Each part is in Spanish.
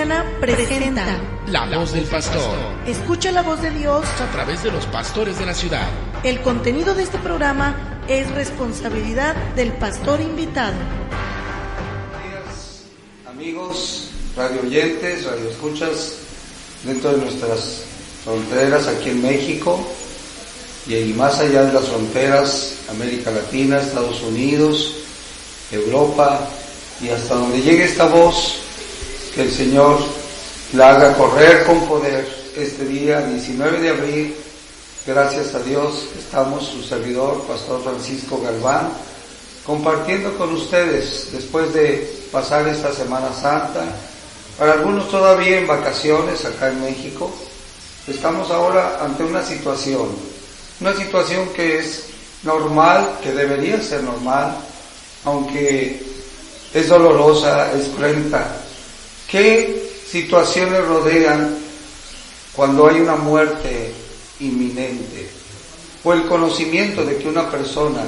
Cristiana presenta La Voz del Pastor. Escucha la voz de Dios A través de los pastores de la ciudad. El contenido de este programa es responsabilidad del pastor invitado. Buenos días, amigos, radio oyentes, radio escuchas dentro de nuestras fronteras aquí en México y más allá de las fronteras, América Latina, Estados Unidos, Europa y hasta donde llegue esta voz, que el Señor la haga correr con poder este día 19 de abril. Gracias a Dios estamos, su servidor, Pastor Francisco Galván, compartiendo con ustedes después de pasar esta Semana Santa, para algunos todavía en vacaciones acá en México. Estamos ahora ante una situación que es normal, que debería ser normal, aunque es dolorosa, es cruenta. ¿Qué situaciones rodean cuando hay una muerte inminente? O el conocimiento de que una persona,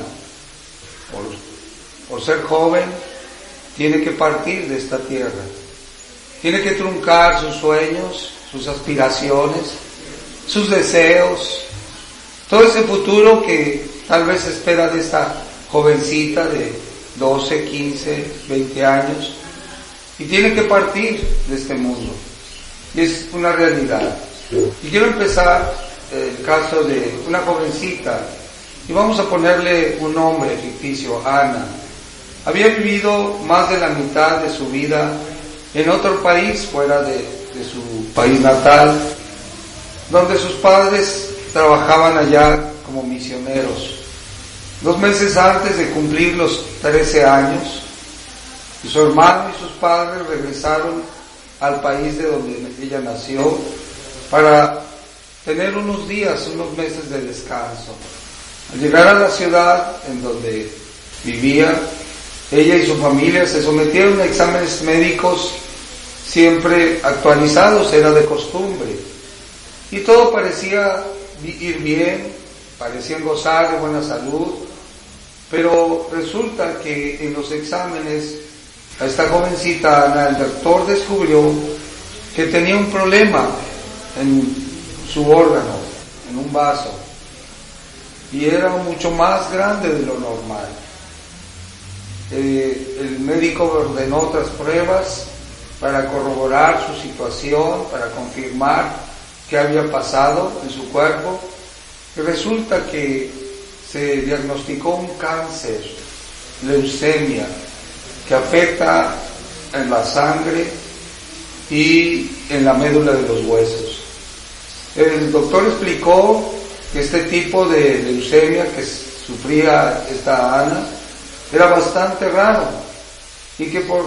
por ser joven, tiene que partir de esta tierra, tiene que truncar sus sueños, sus aspiraciones, sus deseos, todo ese futuro que tal vez espera de esta jovencita de 12, 15, 20 años, y tiene que partir de este mundo. Y es una realidad. Y quiero empezar el caso de una jovencita, y vamos a ponerle un nombre ficticio, Ana. Había vivido más de la mitad de su vida en otro país, fuera de su país natal, donde sus padres trabajaban allá como misioneros. 2 meses antes de cumplir los 13 años, su hermano y sus padres regresaron al país de donde ella nació para tener unos días, unos meses de descanso. Al llegar a la ciudad en donde vivía, ella y su familia se sometieron a exámenes médicos siempre actualizados, era de costumbre, y todo parecía ir bien, parecían gozar de buena salud, pero resulta que en los exámenes a esta jovencita Ana, el doctor descubrió que tenía un problema en su órgano, en un vaso, y era mucho más grande de lo normal. El médico ordenó otras pruebas para corroborar su situación, para confirmar qué había pasado en su cuerpo, y resulta que se diagnosticó un cáncer, leucemia, que afecta en la sangre y en la médula de los huesos. El doctor explicó que este tipo de leucemia que sufría esta Ana era bastante raro y que por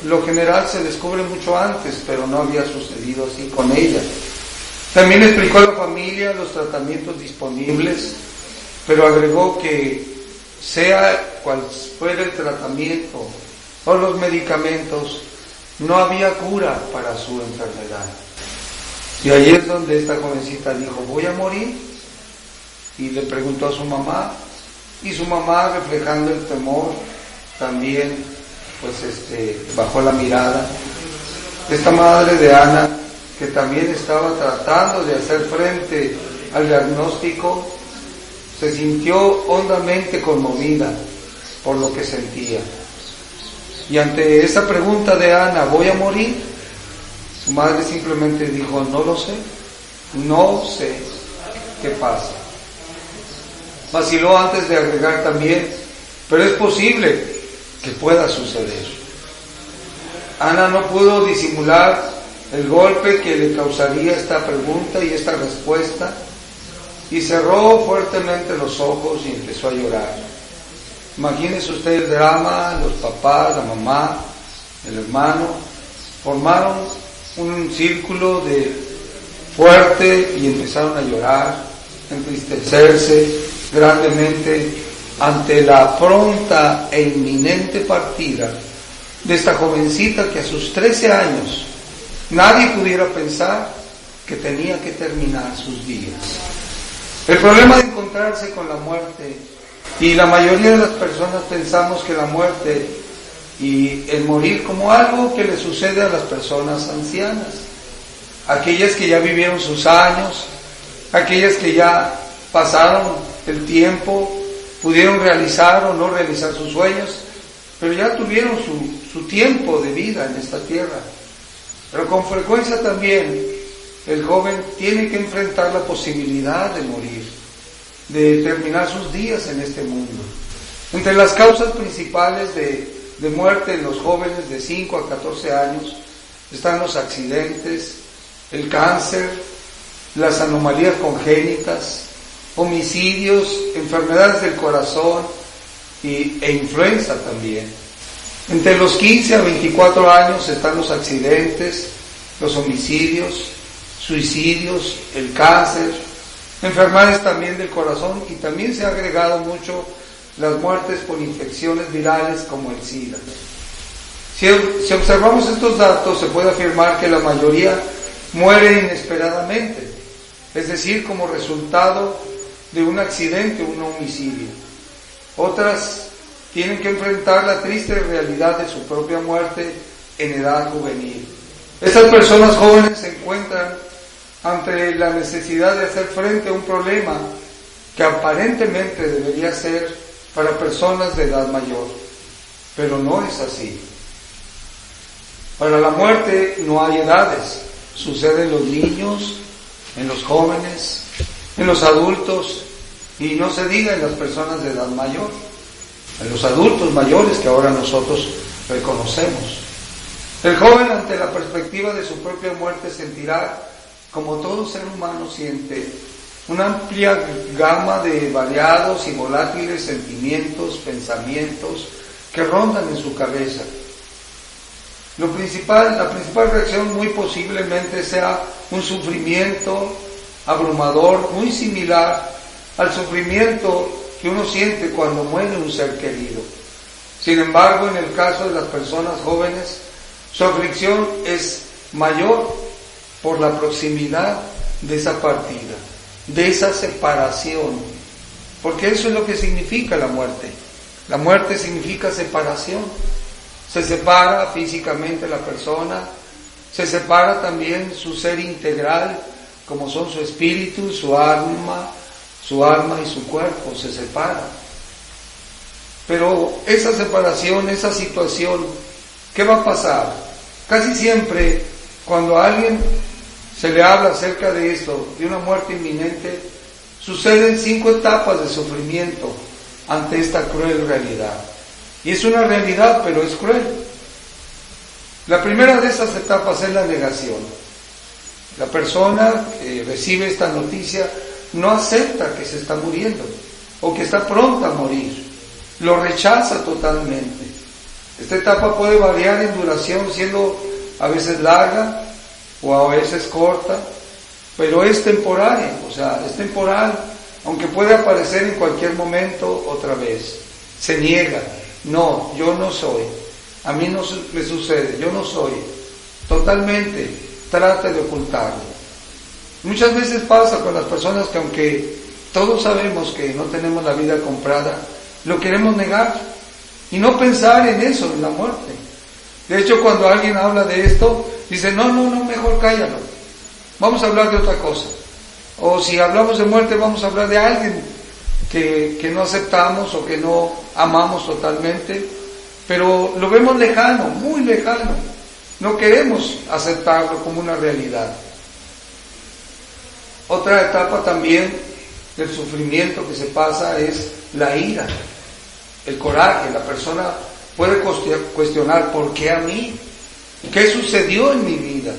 lo general se descubre mucho antes, pero no había sucedido así con ella. También explicó a la familia los tratamientos disponibles, pero agregó que sea cual fuera el tratamiento o los medicamentos, no había cura para su enfermedad. Y ahí es donde esta jovencita dijo, voy a morir. Y le preguntó a su mamá, y su mamá, reflejando el temor, también bajó la mirada. Esta madre de Ana, que también estaba tratando de hacer frente al diagnóstico, se sintió hondamente conmovida por lo que sentía. Y ante esa pregunta de Ana, ¿voy a morir?, su madre simplemente dijo, no lo sé, no sé qué pasa. Vaciló antes de agregar también, pero es posible que pueda suceder. Ana no pudo disimular el golpe que le causaría esta pregunta y esta respuesta, y cerró fuertemente los ojos y empezó a llorar. Imagínense usted el drama, los papás, la mamá, el hermano, formaron un círculo de fuerte y empezaron a llorar, a entristecerse grandemente ante la pronta e inminente partida de esta jovencita que a sus 13 años nadie pudiera pensar que tenía que terminar sus días. El problema de encontrarse con la muerte, y la mayoría de las personas pensamos que la muerte y el morir como algo que le sucede a las personas ancianas, aquellas que ya vivieron sus años, aquellas que ya pasaron el tiempo, pudieron realizar o no realizar sus sueños, pero ya tuvieron su tiempo de vida en esta tierra. Pero con frecuencia también el joven tiene que enfrentar la posibilidad de morir, de terminar sus días en este mundo. Entre las causas principales de muerte en los jóvenes de 5 a 14 años están los accidentes, el cáncer, las anomalías congénitas, homicidios, enfermedades del corazón e influenza también. Entre los 15 a 24 años están los accidentes, los homicidios, suicidios, el cáncer, enfermedades también del corazón, y también se ha agregado mucho las muertes por infecciones virales como el SIDA. Si observamos estos datos, se puede afirmar que la mayoría muere inesperadamente, es decir, como resultado de un accidente o un homicidio. Otras tienen que enfrentar la triste realidad de su propia muerte en edad juvenil. Estas personas jóvenes se encuentran ante la necesidad de hacer frente a un problema que aparentemente debería ser para personas de edad mayor, pero no es así. Para la muerte no hay edades, sucede en los niños, en los jóvenes, en los adultos, y no se diga en las personas de edad mayor, en los adultos mayores que ahora nosotros reconocemos. El joven, ante la perspectiva de su propia muerte, sentirá, como todo ser humano siente, una amplia gama de variados y volátiles sentimientos, pensamientos que rondan en su cabeza. La principal reacción muy posiblemente sea un sufrimiento abrumador, muy similar al sufrimiento que uno siente cuando muere un ser querido. Sin embargo, en el caso de las personas jóvenes, su aflicción es mayor por la proximidad de esa partida, de esa separación, porque eso es lo que significa la muerte. La muerte significa separación. Se separa físicamente la persona, se separa también su ser integral, como son su espíritu, su alma y su cuerpo, se separa. Pero esa separación, esa situación, ¿qué va a pasar? Casi siempre, cuando a alguien se le habla acerca de esto, de una muerte inminente, suceden 5 etapas de sufrimiento ante esta cruel realidad. Y es una realidad, pero es cruel. La primera de esas etapas es la negación. La persona que recibe esta noticia no acepta que se está muriendo o que está pronta a morir. Lo rechaza totalmente. Esta etapa puede variar en duración, siendo a veces larga o a veces corta, pero es temporaria, es temporal, aunque puede aparecer en cualquier momento otra vez. Se niega. No, yo no soy, a mí no me sucede, yo no soy, totalmente trata de ocultarlo. Muchas veces pasa con las personas que, aunque todos sabemos que no tenemos la vida comprada, lo queremos negar y no pensar en eso, en la muerte. De hecho, cuando alguien habla de esto, dice, no, mejor cállalo, vamos a hablar de otra cosa. O si hablamos de muerte, vamos a hablar de alguien que no aceptamos o que no amamos totalmente, pero lo vemos lejano, muy lejano. No queremos aceptarlo como una realidad. Otra etapa también del sufrimiento que se pasa es la ira, el coraje. La persona puede cuestionar, ¿por qué a mí? ¿Qué sucedió en mi vida?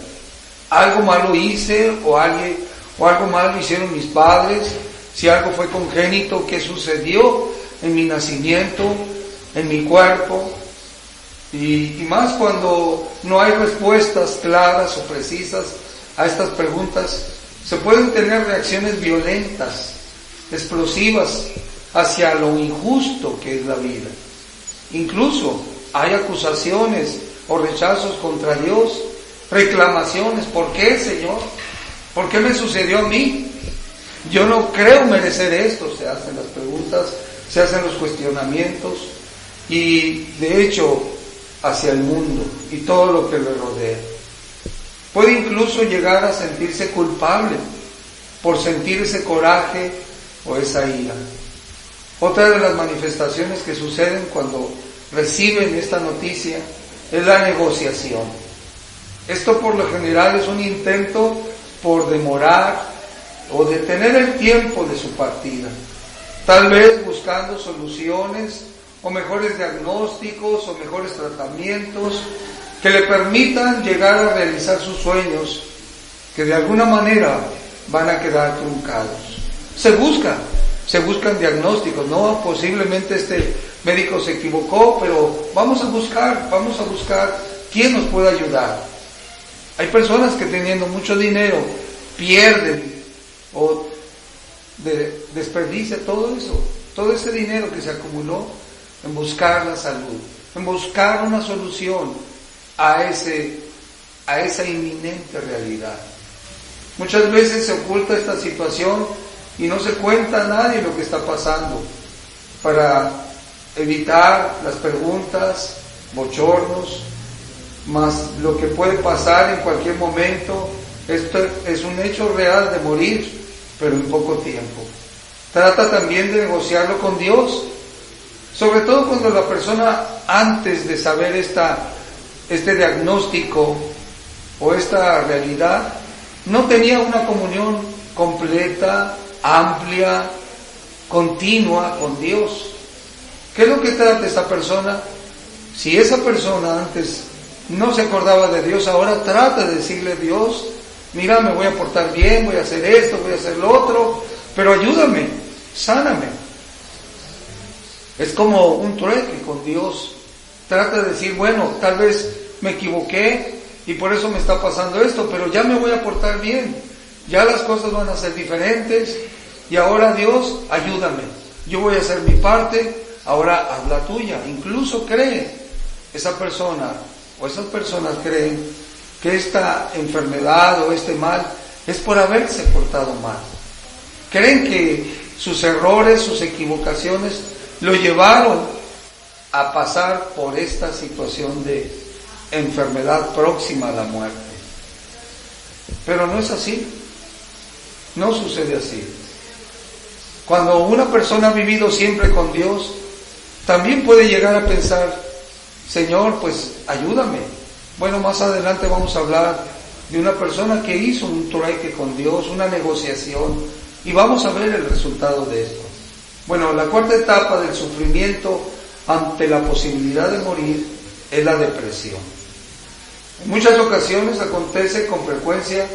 ¿Algo malo hice o algo malo hicieron mis padres? Si algo fue congénito, ¿qué sucedió en mi nacimiento, en mi cuerpo? Y más cuando no hay respuestas claras o precisas a estas preguntas, se pueden tener reacciones violentas, explosivas, hacia lo injusto que es la vida. Incluso hay acusaciones o rechazos contra Dios, reclamaciones. ¿Por qué, Señor? ¿Por qué me sucedió a mí? Yo no creo merecer esto. Se hacen las preguntas, se hacen los cuestionamientos, y de hecho hacia el mundo y todo lo que le rodea. Puede incluso llegar a sentirse culpable por sentir ese coraje o esa ira. Otra de las manifestaciones que suceden cuando reciben esta noticia es la negociación. Esto por lo general es un intento por demorar o detener el tiempo de su partida, tal vez buscando soluciones o mejores diagnósticos o mejores tratamientos que le permitan llegar a realizar sus sueños, que de alguna manera van a quedar truncados. Se buscan diagnósticos, no, posiblemente este médico se equivocó, pero vamos a buscar quién nos puede ayudar. Hay personas que teniendo mucho dinero pierden o desperdicia todo eso, todo ese dinero que se acumuló en buscar la salud, en buscar una solución a esa inminente realidad. Muchas veces se oculta esta situación y no se cuenta a nadie lo que está pasando para evitar las preguntas, bochornos, más lo que puede pasar en cualquier momento. Esto es un hecho real de morir, pero en poco tiempo. Trata también de negociarlo con Dios, sobre todo cuando la persona, antes de saber este diagnóstico o esta realidad, no tenía una comunión completa, amplia, continua con Dios. ¿Qué es lo que trata esta persona? Si esa persona antes no se acordaba de Dios, ahora trata de decirle a Dios: mira, me voy a portar bien, voy a hacer esto, voy a hacer lo otro, pero ayúdame, sáname. Es como un trueque con Dios. Trata de decir, bueno, tal vez me equivoqué y por eso me está pasando esto, pero ya me voy a portar bien, ya las cosas van a ser diferentes y ahora Dios, ayúdame, yo voy a hacer mi parte, ahora haz la tuya. Incluso cree esa persona o esas personas creen que esta enfermedad o este mal es por haberse portado mal. Creen que sus errores, sus equivocaciones lo llevaron a pasar por esta situación de enfermedad próxima a la muerte. Pero no es así, no sucede así. Cuando una persona ha vivido siempre con Dios, también puede llegar a pensar: Señor, pues ayúdame. Bueno, más adelante vamos a hablar de una persona que hizo un trueque con Dios, una negociación, y vamos a ver el resultado de esto. Bueno, la cuarta etapa del sufrimiento ante la posibilidad de morir es la depresión. En muchas ocasiones acontece con frecuencia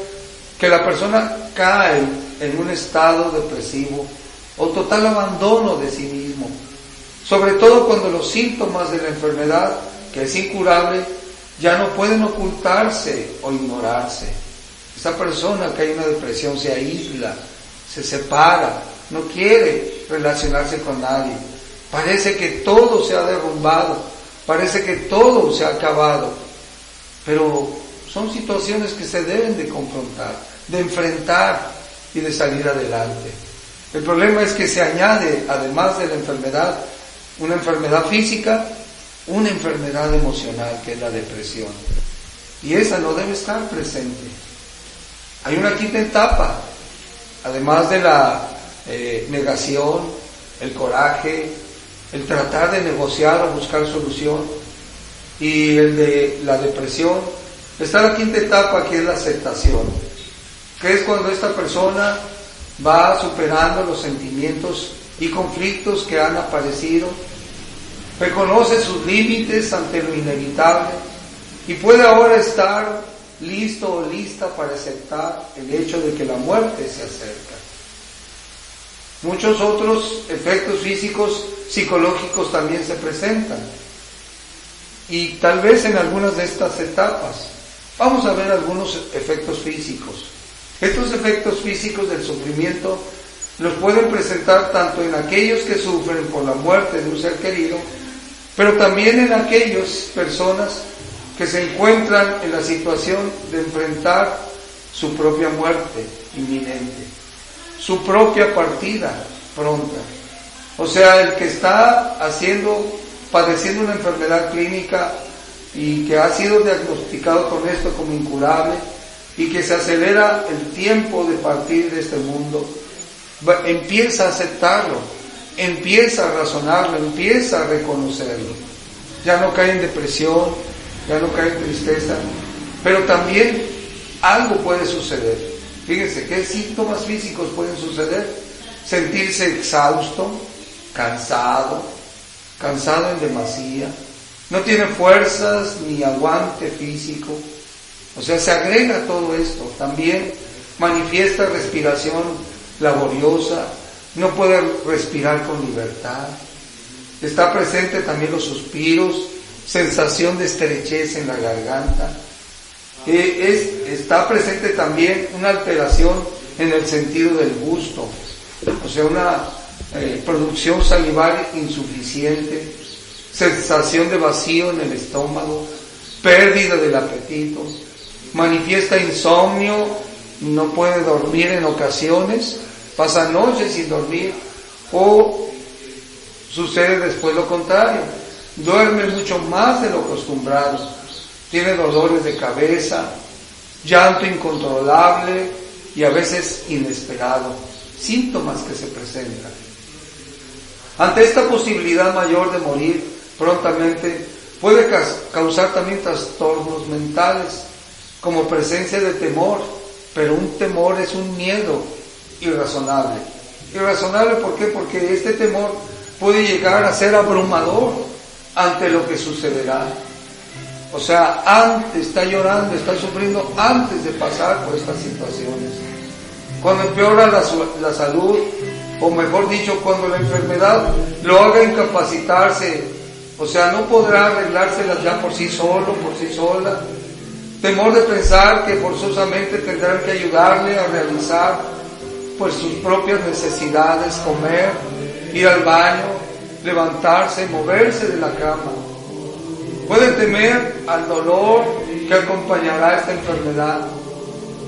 que la persona cae en un estado depresivo o total abandono de sí mismo, sobre todo cuando los síntomas de la enfermedad, que es incurable, ya no pueden ocultarse o ignorarse. Esa persona que hay en una depresión se aísla, se separa, no quiere relacionarse con nadie. Parece que todo se ha derrumbado, parece que todo se ha acabado. Pero son situaciones que se deben de confrontar, de enfrentar y de salir adelante. El problema es que se añade, además de la enfermedad, una enfermedad física, una enfermedad emocional, que es la depresión. Y esa no debe estar presente. Hay una quinta etapa, además de la negación, el coraje, el tratar de negociar o buscar solución, y el de la depresión. Está la quinta etapa, que es la aceptación, que es cuando esta persona va superando los sentimientos y conflictos que han aparecido, reconoce sus límites ante lo inevitable y puede ahora estar listo o lista para aceptar el hecho de que la muerte se acerca. Muchos otros efectos físicos, psicológicos también se presentan, y tal vez en algunas de estas etapas vamos a ver algunos efectos físicos. Estos efectos físicos del sufrimiento los pueden presentar tanto en aquellos que sufren por la muerte de un ser querido, pero también en aquellas personas que se encuentran en la situación de enfrentar su propia muerte inminente, su propia partida pronta. O sea, el que está padeciendo una enfermedad clínica y que ha sido diagnosticado con esto como incurable y que se acelera el tiempo de partir de este mundo, empieza a aceptarlo, empieza a razonarlo, empieza a reconocerlo. Ya no cae en depresión, ya no cae en tristeza, pero también algo puede suceder. Fíjense, ¿qué síntomas físicos pueden suceder? Sentirse exhausto, cansado en demasía, no tiene fuerzas ni aguante físico. O sea, se agrega todo esto. También manifiesta respiración laboriosa, no puede respirar con libertad. Está presente también los suspiros, sensación de estrechez en la garganta. Está presente también una alteración en el sentido del gusto, o sea, una producción salival insuficiente, sensación de vacío en el estómago, pérdida del apetito, manifiesta insomnio, no puede dormir en ocasiones, pasa noches sin dormir, o sucede después lo contrario, duerme mucho más de lo acostumbrado, tiene dolores de cabeza, llanto incontrolable y a veces inesperado, síntomas que se presentan. Ante esta posibilidad mayor de morir prontamente, puede causar también trastornos mentales, como presencia de temor, pero un temor es un miedo irrazonable. Irrazonable, ¿por qué? Porque este temor puede llegar a ser abrumador ante lo que sucederá. O sea, antes está llorando, está sufriendo antes de pasar por estas situaciones. Cuando empeora la salud, o mejor dicho, cuando la enfermedad lo haga incapacitarse, o sea, no podrá arreglárselas ya por sí solo, por sí sola. Temor de pensar que forzosamente tendrán que ayudarle a realizar pues sus propias necesidades, comer, ir al baño, levantarse, moverse de la cama. Puede temer al dolor que acompañará esta enfermedad.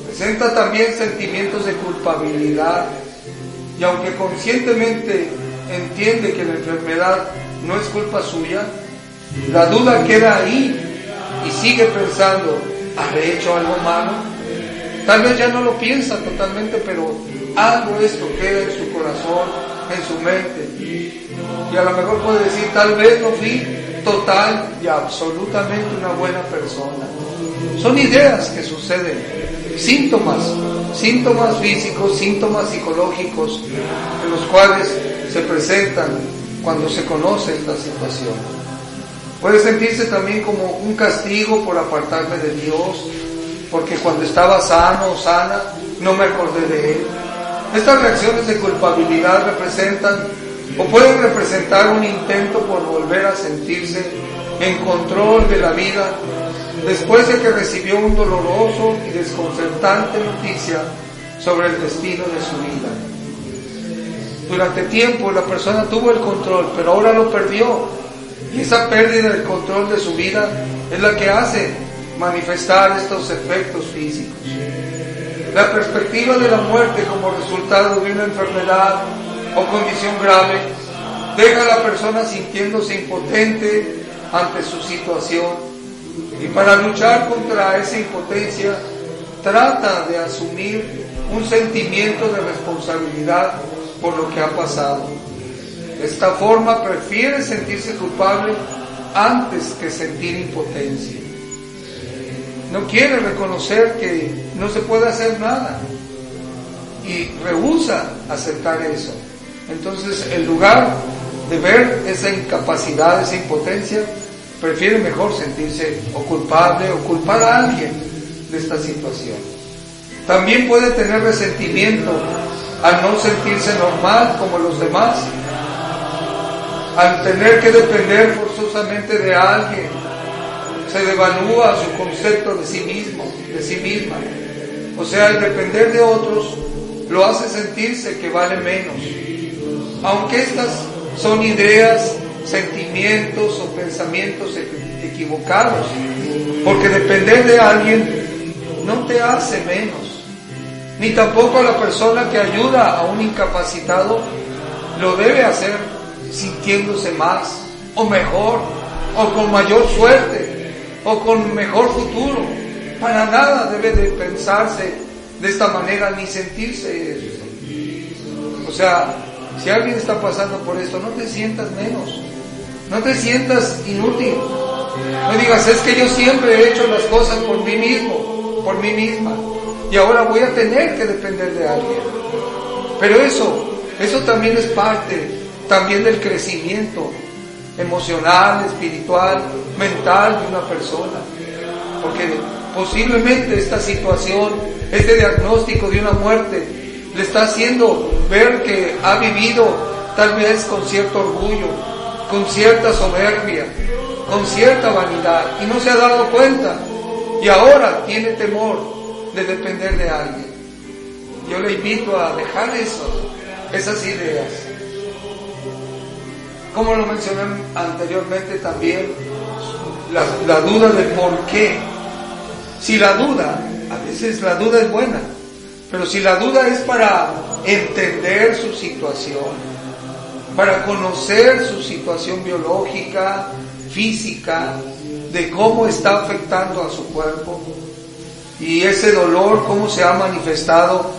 Presenta también sentimientos de culpabilidad y aunque conscientemente entiende que la enfermedad no es culpa suya, la duda queda ahí y sigue pensando, ¿habré hecho algo malo? Tal vez ya no lo piensa totalmente, pero algo esto queda en su corazón, en su mente. Y a lo mejor puede decir, tal vez no fui total y absolutamente una buena persona. Son ideas que suceden, síntomas físicos, síntomas psicológicos, en los cuales se presentan cuando se conoce esta situación. Puede sentirse también como un castigo por apartarme de Dios, porque cuando estaba sano o sana, no me acordé de Él. Estas reacciones de culpabilidad representan o pueden representar un intento por volver a sentirse en control de la vida después de que recibió un doloroso y desconcertante noticia sobre el destino de su vida. Durante tiempo la persona tuvo el control, pero ahora lo perdió. Y esa pérdida del control de su vida es la que hace manifestar estos efectos físicos. La perspectiva de la muerte como resultado de una enfermedad o condición grave deja a la persona sintiéndose impotente ante su situación. Y para luchar contra esa impotencia, trata de asumir un sentimiento de responsabilidad por lo que ha pasado. De esta forma prefiere sentirse culpable antes que sentir impotencia. No quiere reconocer que no se puede hacer nada y rehúsa aceptar eso. Entonces, en lugar de ver esa incapacidad, esa impotencia, prefiere mejor sentirse o culpable o culpar a alguien de esta situación. También puede tener resentimiento al no sentirse normal como los demás, al tener que depender forzosamente de alguien. Se devalúa su concepto de sí mismo, de sí misma. O sea, el depender de otros lo hace sentirse que vale menos. Aunque estas son ideas, sentimientos o pensamientos equivocados, porque depender de alguien no te hace menos, ni tampoco a la persona que ayuda a un incapacitado lo debe hacer sintiéndose más o mejor o con mayor suerte o con mejor futuro. Para nada debe de pensarse de esta manera ni sentirse eso. O sea, si alguien está pasando por esto, no te sientas menos, no te sientas inútil. No digas, es que yo siempre he hecho las cosas por mí mismo, por mí misma, y ahora voy a tener que depender de alguien. Pero eso también es parte también del crecimiento emocional, espiritual, mental de una persona. Porque posiblemente esta situación, este diagnóstico de una muerte, le está haciendo ver que ha vivido tal vez con cierto orgullo, con cierta soberbia, con cierta vanidad, y no se ha dado cuenta, y ahora tiene temor de depender de alguien. Yo le invito a dejar esas ideas. Como lo mencioné anteriormente también, la duda de por qué. Si la duda, a veces la duda es buena, pero si la duda es para entender su situación, para conocer su situación biológica, física, de cómo está afectando a su cuerpo, y ese dolor, cómo se ha manifestado,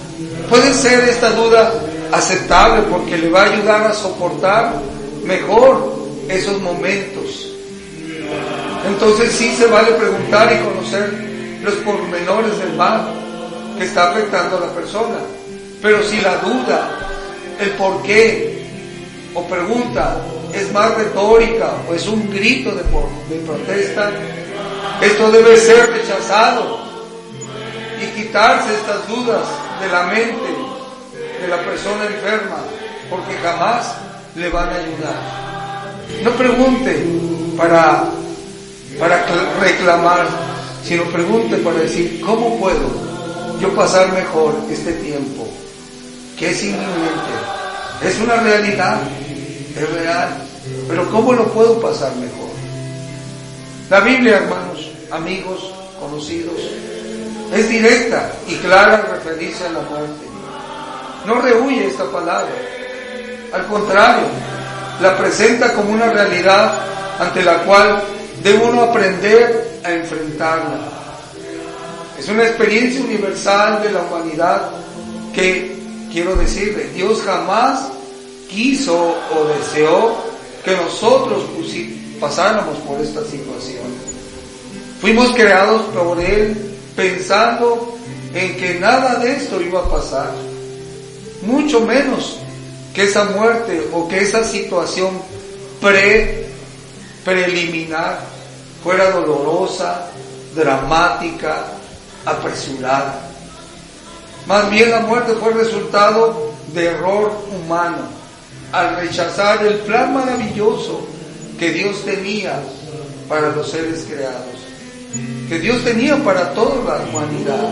puede ser esta duda aceptable porque le va a ayudar a soportar mejor esos momentos. Entonces sí se vale preguntar y conocer los pormenores del mal que está afectando a la persona. Pero si la duda, el por qué o pregunta es más retórica o es un grito de protesta, esto debe ser rechazado y quitarse estas dudas de la mente de la persona enferma, porque jamás le van a ayudar. No pregunte para reclamar, sino pregunte para decir, ¿cómo puedo yo pasar mejor este tiempo? Que es inminente, es una realidad, es real, pero ¿cómo lo puedo pasar mejor? La Biblia, hermanos, amigos, conocidos, es directa y clara al referirse a la muerte. No rehúye esta palabra, al contrario, la presenta como una realidad ante la cual debe uno aprender a enfrentarla. Es una experiencia universal de la humanidad que, quiero decirle, Dios jamás quiso o deseó que nosotros pasáramos por esta situación. Fuimos creados por Él pensando en que nada de esto iba a pasar, mucho menos que esa muerte o que esa situación preliminar fuera dolorosa, dramática, apresurada. Más bien la muerte fue resultado de error humano al rechazar el plan maravilloso que Dios tenía para los seres creados, que Dios tenía para toda la humanidad.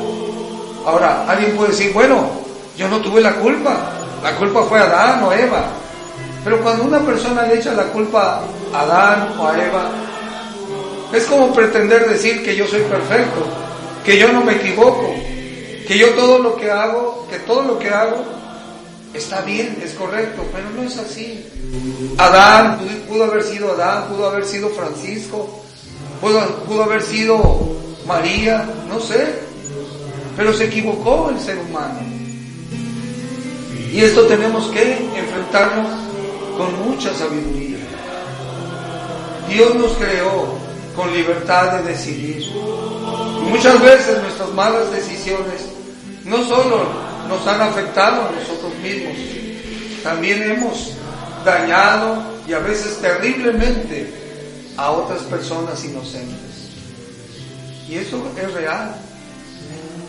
Ahora, alguien puede decir, bueno, yo no tuve la culpa fue Adán o Eva. Pero cuando una persona le echa la culpa a Adán o a Eva, es como pretender decir que yo soy perfecto, que yo no me equivoco, que yo todo lo que hago está bien, es correcto, pero no es así. Adán pudo haber sido Adán, pudo haber sido Francisco, pudo haber sido María, no sé, pero se equivocó el ser humano. Y esto tenemos que enfrentarnos con mucha sabiduría. Dios nos creó con libertad de decidir. Y muchas veces nuestras malas decisiones no solo nos han afectado a nosotros mismos, también hemos dañado y a veces terriblemente a otras personas inocentes. Y eso es real.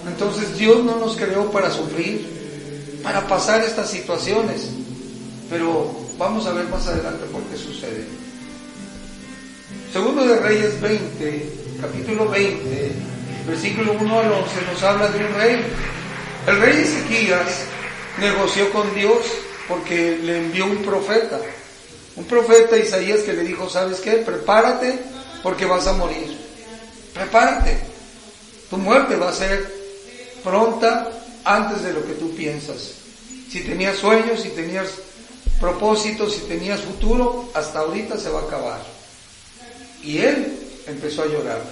Entonces Dios no nos creó para sufrir, para pasar estas situaciones, pero vamos a ver más adelante por qué sucede. Segundo de Reyes 20, capítulo 20, versículo 1 al 11, nos habla de un rey. El rey Ezequías negoció con Dios porque le envió un profeta Isaías, que le dijo, ¿sabes qué? Prepárate porque vas a morir. Prepárate. Tu muerte va a ser pronta antes de lo que tú piensas. Si tenías sueños, si tenías propósitos, si tenías futuro, hasta ahorita se va a acabar. Y él empezó a llorar.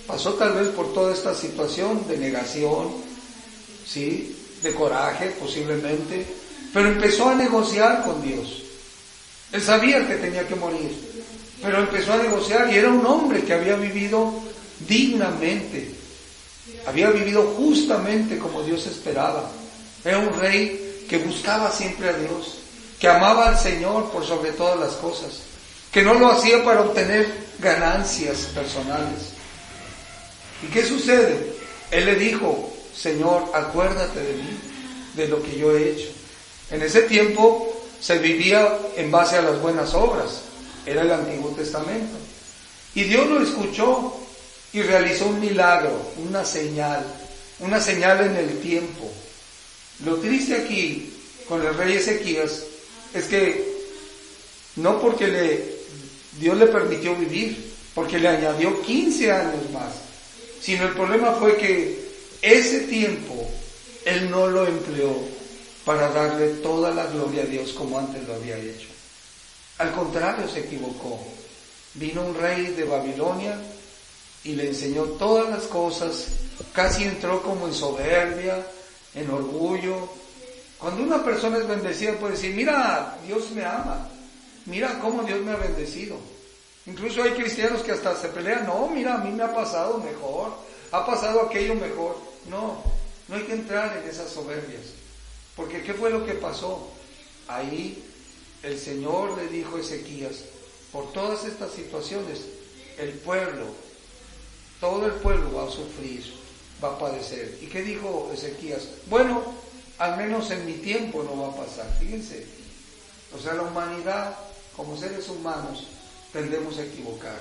pasó tal vez por toda esta situación de negación, ¿sí?, de coraje posiblemente, pero empezó a negociar con Dios. Él sabía que tenía que morir, pero empezó a negociar, y era un hombre que había vivido dignamente, había vivido justamente como Dios esperaba. Era un rey que buscaba siempre a Dios, que amaba al Señor por sobre todas las cosas, que no lo hacía para obtener ganancias personales. ¿Y qué sucede? Él le dijo: Señor, acuérdate de mí, de lo que yo he hecho. En ese tiempo se vivía en base a las buenas obras, era el Antiguo Testamento. Y Dios lo escuchó y realizó un milagro, una señal en el tiempo. Lo triste aquí con el rey Ezequías es que no porque Dios le permitió vivir, porque le añadió 15 años más, sino el problema fue que ese tiempo él no lo empleó para darle toda la gloria a Dios como antes lo había hecho. Al contrario, se equivocó. Vino un rey de Babilonia y le enseñó todas las cosas, casi entró como en soberbia, en orgullo. Cuando una persona es bendecida puede decir: mira, Dios me ama, mira cómo Dios me ha bendecido. Incluso hay cristianos que hasta se pelean: no, mira, a mí me ha pasado mejor, ha pasado aquello mejor. No hay que entrar en esas soberbias, porque ¿qué fue lo que pasó? Ahí el Señor le dijo a Ezequías: por todas estas situaciones, el pueblo, todo el pueblo va a sufrir, va a padecer. ¿Y qué dijo Ezequías? Bueno, al menos en mi tiempo no va a pasar. Fíjense, o sea, la humanidad, como seres humanos, tendemos a equivocarnos.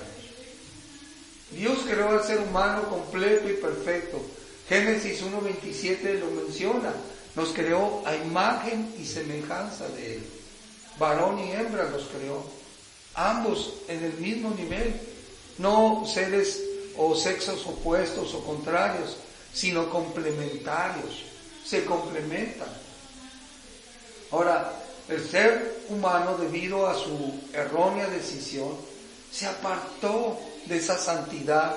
Dios creó al ser humano completo y perfecto. Génesis 1:27 lo menciona. Nos creó a imagen y semejanza de Él. Varón y hembra los creó. Ambos en el mismo nivel. No seres o sexos opuestos o contrarios, sino complementarios. Se complementan. Ahora, el ser humano, debido a su errónea decisión, se apartó de esa santidad,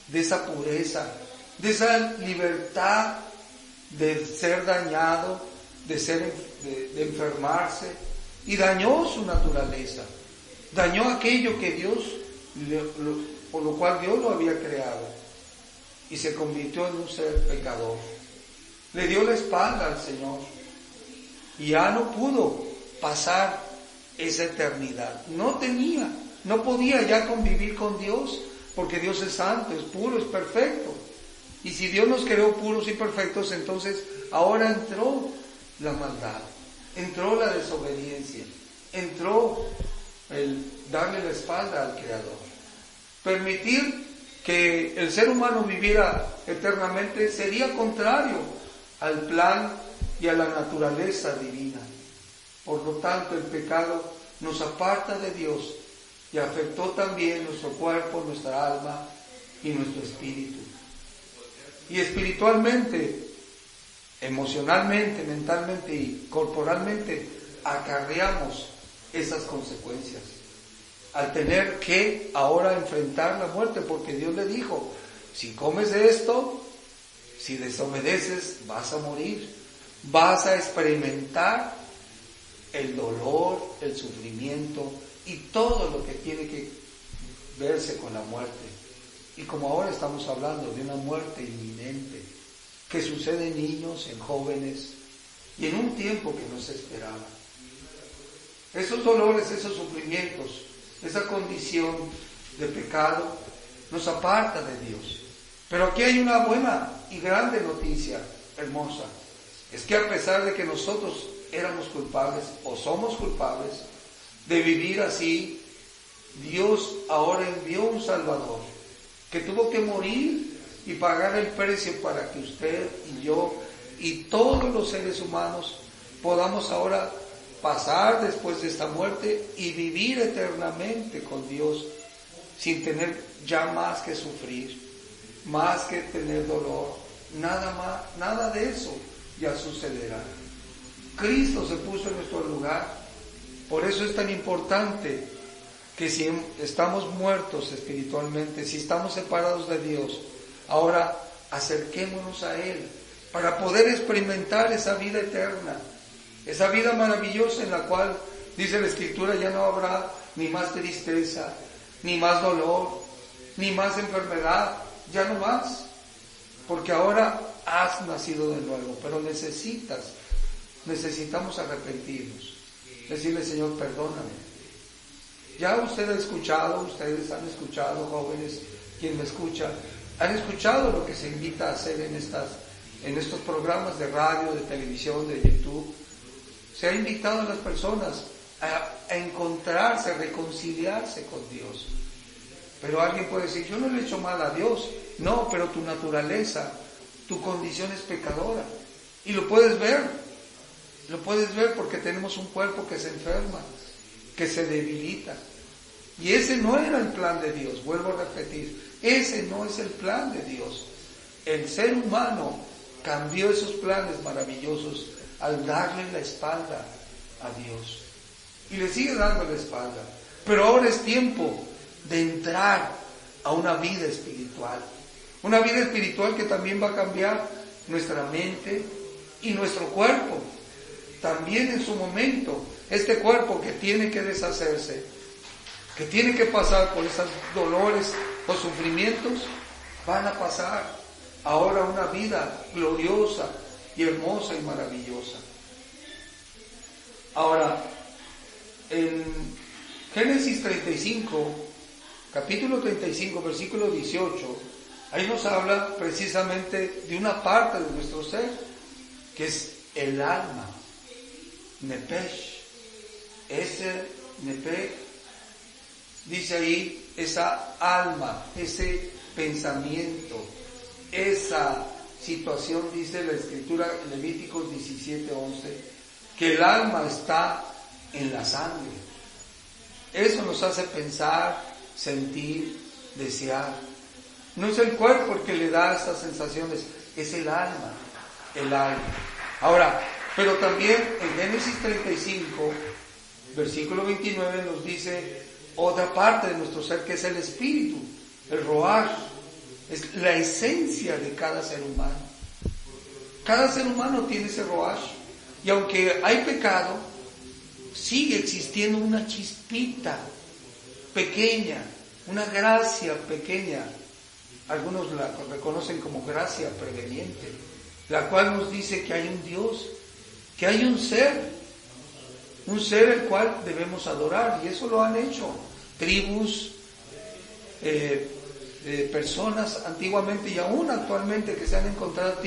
de esa pureza, de esa libertad de ser dañado, de enfermarse, y dañó su naturaleza, dañó aquello que Dios, por lo cual Dios lo había creado, y se convirtió en un ser pecador. Le dio la espalda al Señor, y ya no pudo pasar esa eternidad. No podía ya convivir con Dios, porque Dios es santo, es puro, es perfecto. Y si Dios nos creó puros y perfectos, entonces ahora entró la maldad, entró la desobediencia, entró el darle la espalda al Creador. Permitir que el ser humano viviera eternamente sería contrario al plan y a la naturaleza divina. Por lo tanto, el pecado nos aparta de Dios y afectó también nuestro cuerpo, nuestra alma y nuestro espíritu. Y espiritualmente, emocionalmente, mentalmente y corporalmente acarreamos esas consecuencias al tener que ahora enfrentar la muerte, porque Dios le dijo: si comes de esto, si desobedeces, vas a morir, vas a experimentar el dolor, el sufrimiento y todo lo que tiene que verse con la muerte. Y como ahora estamos hablando de una muerte inminente, que sucede en niños, en jóvenes, y en un tiempo que no se esperaba. Esos dolores, esos sufrimientos, esa condición de pecado, nos aparta de Dios. Pero aquí hay una buena y grande noticia, hermosa. Es que a pesar de que nosotros éramos culpables, o somos culpables, de vivir así, Dios ahora envió un Salvador, que tuvo que morir y pagar el precio para que usted y yo y todos los seres humanos podamos ahora pasar después de esta muerte y vivir eternamente con Dios, sin tener ya más que sufrir, más que tener dolor, nada más, nada de eso ya sucederá. Cristo se puso en nuestro lugar. Por eso es tan importante que si estamos muertos espiritualmente, si estamos separados de Dios, ahora acerquémonos a Él para poder experimentar esa vida eterna, esa vida maravillosa en la cual, dice la Escritura, ya no habrá ni más tristeza, ni más dolor, ni más enfermedad, ya no más, porque ahora has nacido de nuevo, pero necesitamos arrepentirnos, decirle, Señor, perdóname. Ya ustedes han escuchado, jóvenes, quien me escucha, han escuchado lo que se invita a hacer en estos programas de radio, de televisión, de YouTube. Se ha invitado a las personas a encontrarse, a reconciliarse con Dios. Pero alguien puede decir, yo no le he hecho mal a Dios. No, pero tu naturaleza, tu condición es pecadora. Y lo puedes ver porque tenemos un cuerpo que se enferma, que se debilita. Y ese no era el plan de Dios, vuelvo a repetir, ese no es el plan de Dios. El ser humano cambió esos planes maravillosos al darle la espalda a Dios. Y le sigue dando la espalda. Pero ahora es tiempo de entrar a una vida espiritual. Una vida espiritual que también va a cambiar nuestra mente y nuestro cuerpo. También en su momento, este cuerpo que tiene que deshacerse, que tiene que pasar por esos dolores o sufrimientos, van a pasar ahora una vida gloriosa y hermosa y maravillosa. Ahora, en Génesis 35, capítulo 35, versículo 18, ahí nos habla precisamente de una parte de nuestro ser, que es el alma, Nepesh. Ese Nepesh, dice ahí, esa alma, ese pensamiento, esa situación, dice la Escritura, Levíticos 17:11, que el alma está en la sangre. Eso nos hace pensar, sentir, desear. No es el cuerpo el que le da estas sensaciones, es el alma. Ahora, pero también en Génesis 35, versículo 29 nos dice otra parte de nuestro ser, que es el espíritu, el roach, es la esencia de cada ser humano. Cada ser humano tiene ese roach, y aunque hay pecado, sigue existiendo una chispita pequeña, una gracia pequeña, algunos la reconocen como gracia preveniente, la cual nos dice que hay un Dios, que hay un ser el cual debemos adorar, y eso lo han hecho tribus, personas antiguamente y aún actualmente, que se han encontrado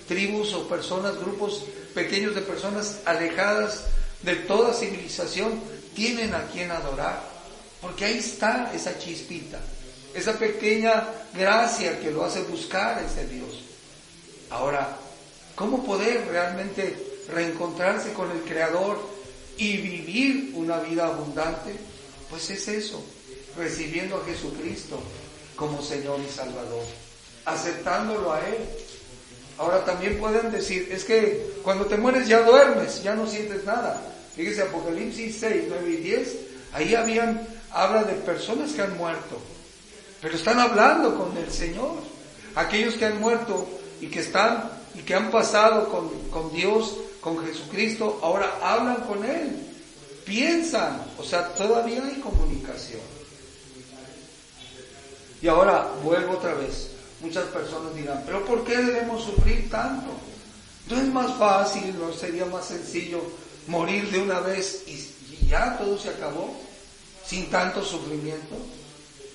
tribus o personas, grupos pequeños de personas alejadas de toda civilización, tienen a quien adorar, porque ahí está esa chispita, esa pequeña gracia que lo hace buscar a ese Dios. Ahora, ¿cómo poder realmente reencontrarse con el Creador y vivir una vida abundante? Pues es eso, recibiendo a Jesucristo como Señor y Salvador, aceptándolo a Él. Ahora también pueden decir, es que cuando te mueres ya duermes, ya no sientes nada. Fíjese, Apocalipsis 6, 9 y 10, ahí habla de personas que han muerto, pero están hablando con el Señor. Aquellos que han muerto y que han pasado con Dios, con Jesucristo, ahora hablan con Él, piensan, o sea, todavía hay comunicación. Y ahora vuelvo otra vez. Muchas personas dirán, pero ¿por qué debemos sufrir tanto? ¿No es más fácil, no sería más sencillo morir de una vez y ya todo se acabó, sin tanto sufrimiento?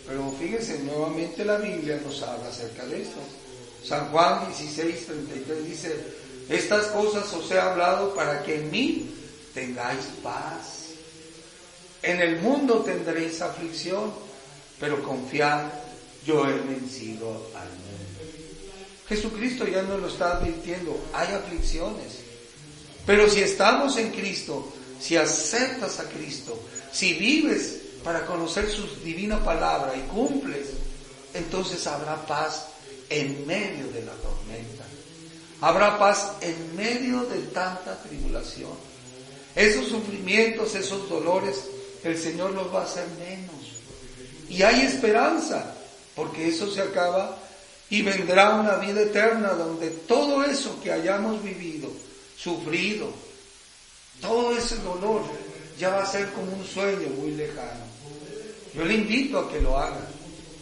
Pero fíjense, nuevamente la Biblia nos habla acerca de esto. San Juan 16:33 dice, estas cosas os he hablado para que en mí tengáis paz. En el mundo tendréis aflicción, pero confiad, yo he vencido al mundo. Jesucristo ya nos lo está advirtiendo, hay aflicciones. Pero si estamos en Cristo, si aceptas a Cristo, si vives para conocer su divina palabra y cumples, entonces habrá paz en medio de la tormenta. Habrá paz en medio de tanta tribulación. Esos sufrimientos, esos dolores el Señor los va a hacer menos. Y hay esperanza, porque eso se acaba y vendrá una vida eterna donde todo eso que hayamos vivido, sufrido, todo ese dolor ya va a ser como un sueño muy lejano. Yo le invito a que lo haga,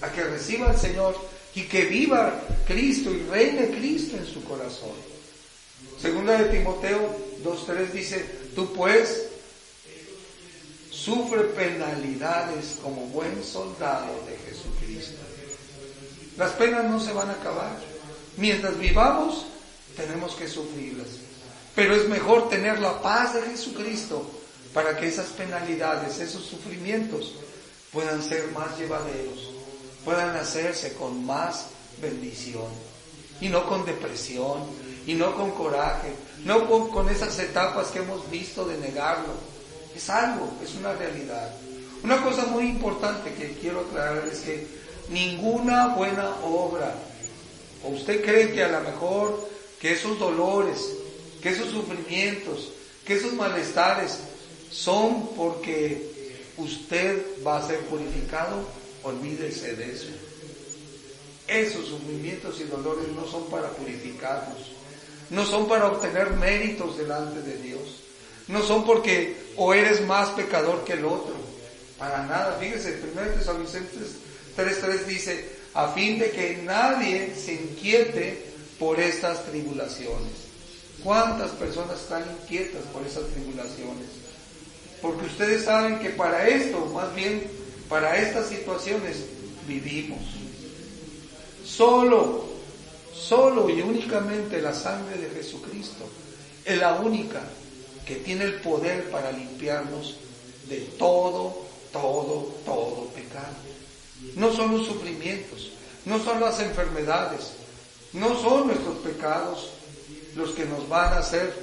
a que reciba al Señor y que viva Cristo y reine Cristo en su corazón. Segunda de Timoteo 2:3 dice, tú pues sufre penalidades como buen soldado de Jesucristo. Las penas no se van a acabar. Mientras vivamos, tenemos que sufrirlas. Pero es mejor tener la paz de Jesucristo para que esas penalidades, esos sufrimientos puedan ser más llevaderos, puedan hacerse con más bendición y no con depresión y no con coraje, no con esas etapas que hemos visto de negarlo. Es algo, es una realidad. Una cosa muy importante que quiero aclarar es que ninguna buena obra, o usted cree que a lo mejor que esos dolores, que esos sufrimientos, que esos malestares son porque usted va a ser purificado, olvídese de eso. Esos sufrimientos y dolores no son para purificarnos, no son para obtener méritos delante de Dios, no son porque o eres más pecador que el otro, para nada. Fíjese, 1 Tesalonicenses 3:3 dice, a fin de que nadie se inquiete por estas tribulaciones. ¿Cuántas personas están inquietas por esas tribulaciones? Porque ustedes saben que para esto, más bien para estas situaciones, vivimos. Solo y únicamente la sangre de Jesucristo es la única que tiene el poder para limpiarnos de todo pecado. No son los sufrimientos, no son las enfermedades, no son nuestros pecados los que nos van a hacer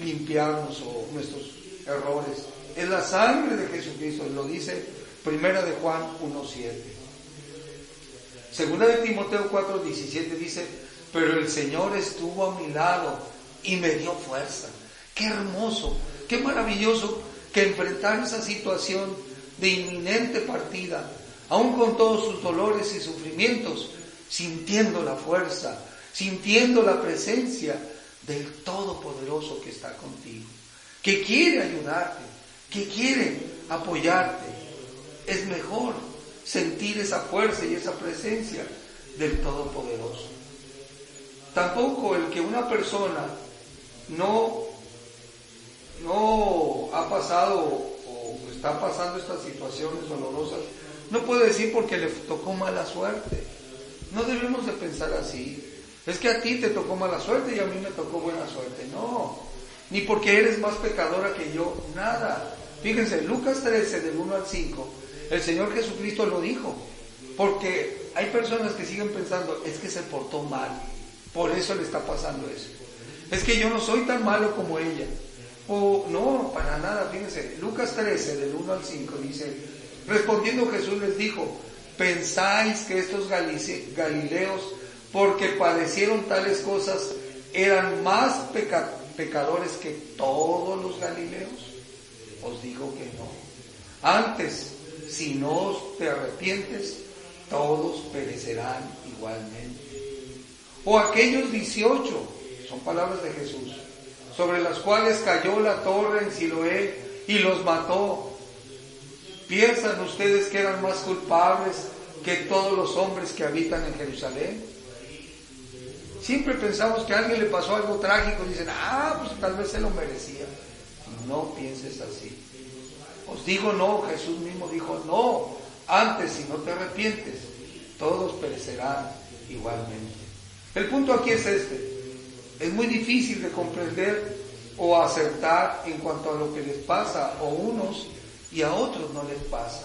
limpiarnos o nuestros errores. Es la sangre de Jesucristo, lo dice 1 de Juan 1:7. Segunda de Timoteo 4:17 dice, pero el Señor estuvo a mi lado y me dio fuerza. Qué hermoso, qué maravilloso que enfrentar esa situación de inminente partida, aún con todos sus dolores y sufrimientos, sintiendo la fuerza, sintiendo la presencia del Todopoderoso que está contigo, que quiere ayudarte, que quiere apoyarte. Es mejor sentir esa fuerza y esa presencia del Todopoderoso. Tampoco el que una persona no ha pasado o está pasando estas situaciones dolorosas, no puede decir porque le tocó mala suerte. No debemos de pensar así. Es que a ti te tocó mala suerte y a mí me tocó buena suerte. No, ni porque eres más pecadora que yo, nada. Fíjense, Lucas 13, del 1 al 5, el Señor Jesucristo lo dijo, porque hay personas que siguen pensando, es que se portó mal, por eso le está pasando eso. Es que yo no soy tan malo como ella. O no, para nada. Fíjense, Lucas 13, del 1 al 5, dice, respondiendo Jesús les dijo, ¿pensáis que estos galileos, porque padecieron tales cosas, eran más pecadores que todos los galileos? Os digo que no. Antes, si no te arrepientes, todos perecerán igualmente. O aquellos 18, son palabras de Jesús, sobre las cuales cayó la torre en Siloé y los mató. ¿Piensan ustedes que eran más culpables que todos los hombres que habitan en Jerusalén? Siempre pensamos que a alguien le pasó algo trágico y dicen, pues tal vez se lo merecía. No pienses así. Os digo no, Jesús mismo dijo no. Antes, si no te arrepientes, todos perecerán igualmente. El punto aquí es este. Es muy difícil de comprender o acertar en cuanto a lo que les pasa a unos y a otros no les pasa.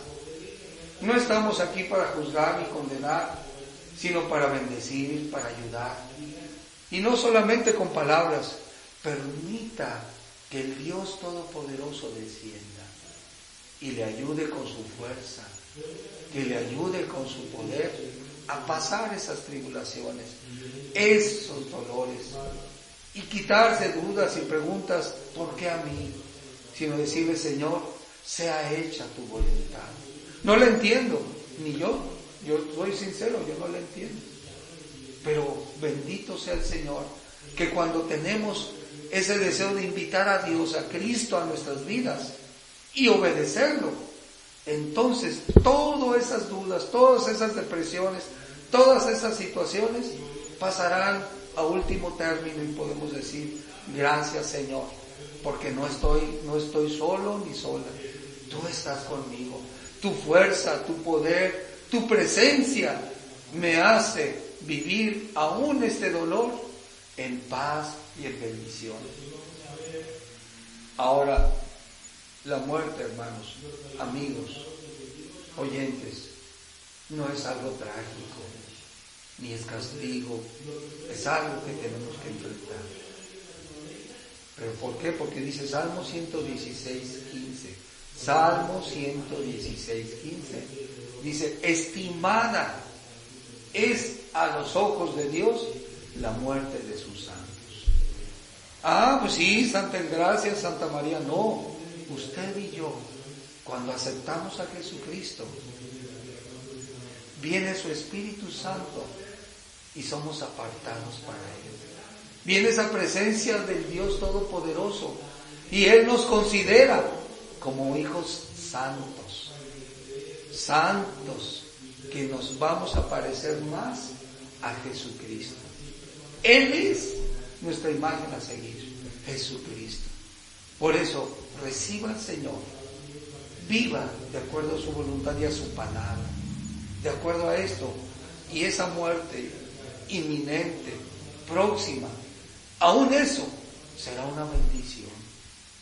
No estamos aquí para juzgar ni condenar, sino para bendecir, para ayudar. Y no solamente con palabras, permita que el Dios Todopoderoso descienda y le ayude con su fuerza, que le ayude con su poder a pasar esas tribulaciones, esos dolores, y quitarse dudas y preguntas, ¿por qué a mí? Sino decirle, Señor, sea hecha tu voluntad. No la entiendo, ni yo soy sincero, yo no la entiendo. Pero bendito sea el Señor, que cuando tenemos ese deseo de invitar a Dios, a Cristo a nuestras vidas y obedecerlo, entonces todas esas dudas, todas esas depresiones, todas esas situaciones pasarán a último término y podemos decir, gracias Señor, porque no estoy solo ni sola, tú estás conmigo, tu fuerza, tu poder, tu presencia me hace vivir aún este dolor en paz y en bendición. Ahora, la muerte, hermanos, amigos, oyentes, no es algo trágico, ni es castigo, es algo que tenemos que enfrentar. ¿Pero por qué? Porque dice Salmo 116:15. Salmo 116:15 dice, estimada es a los ojos de Dios la muerte de sus santos. Pues sí, Santa Engracia, Santa María, no. Usted y yo, cuando aceptamos a Jesucristo, viene su Espíritu Santo y somos apartados para Él. Viene esa presencia del Dios Todopoderoso y Él nos considera como hijos santos, santos, que nos vamos a parecer más a Jesucristo. Él es nuestra imagen a seguir, Jesucristo. Por eso, reciba al Señor, viva de acuerdo a su voluntad y a su palabra, de acuerdo a esto, y esa muerte inminente, próxima, aún eso será una bendición,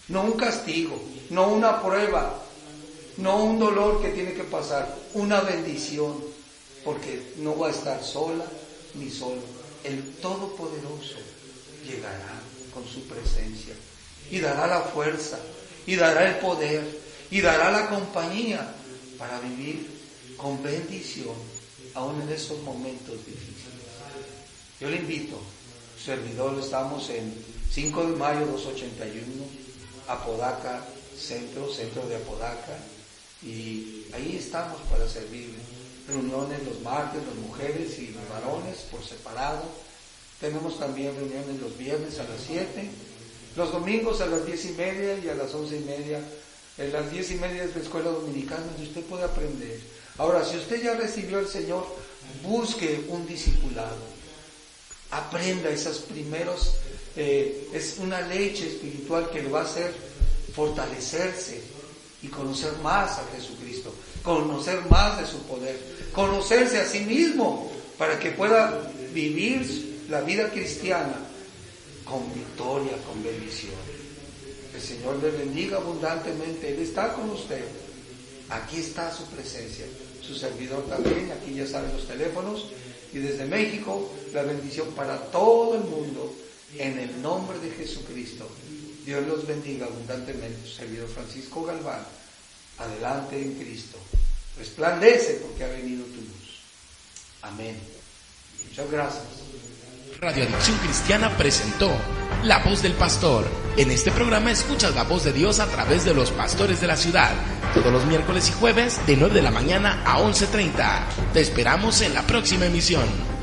no un castigo, no una prueba, no un dolor que tiene que pasar, una bendición, porque no va a estar sola ni solo. El Todopoderoso llegará con su presencia y dará la fuerza, y dará el poder, y dará la compañía para vivir con bendición, aún en esos momentos difíciles. Yo le invito, servidor, estamos en 5 de mayo 281, Apodaca, centro de Apodaca, y ahí estamos para servirle. Reuniones los martes, las mujeres y los varones por separado. Tenemos también reuniones los viernes a las 7, los domingos a las 10:30 y a las 11:30. En las 10:30 es la escuela dominicana donde usted puede aprender. Ahora, si usted ya recibió al Señor, busque un discipulado. Aprenda esos primeros, es una leche espiritual que le va a hacer fortalecerse y conocer más a Jesucristo, conocer más de su poder, conocerse a sí mismo para que pueda vivir la vida cristiana con victoria, con bendición. El Señor le bendiga abundantemente, Él está con usted. Aquí está su presencia, su servidor también, aquí ya saben los teléfonos, y desde México la bendición para todo el mundo, en el nombre de Jesucristo. Dios los bendiga abundantemente. Su servidor Francisco Galván, adelante en Cristo. Resplandece porque ha venido tu luz. Amén. Muchas gracias. Radio Adicción Cristiana presentó La Voz del Pastor. En este programa escuchas la voz de Dios a través de los pastores de la ciudad. Todos los miércoles y jueves de 9 de la mañana a 11:30. Te esperamos en la próxima emisión.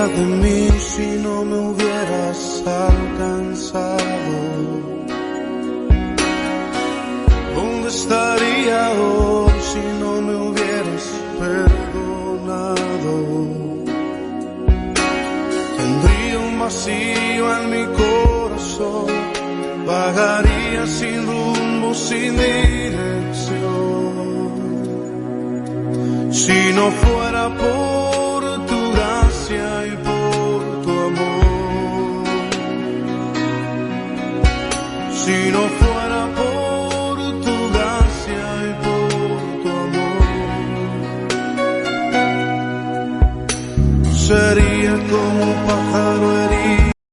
De mí si no me hubieras alcanzado, ¿dónde estaría hoy si no me hubieras perdonado? Tendría un vacío en mi corazón, vagaría sin rumbo, sin dirección, si no fuera por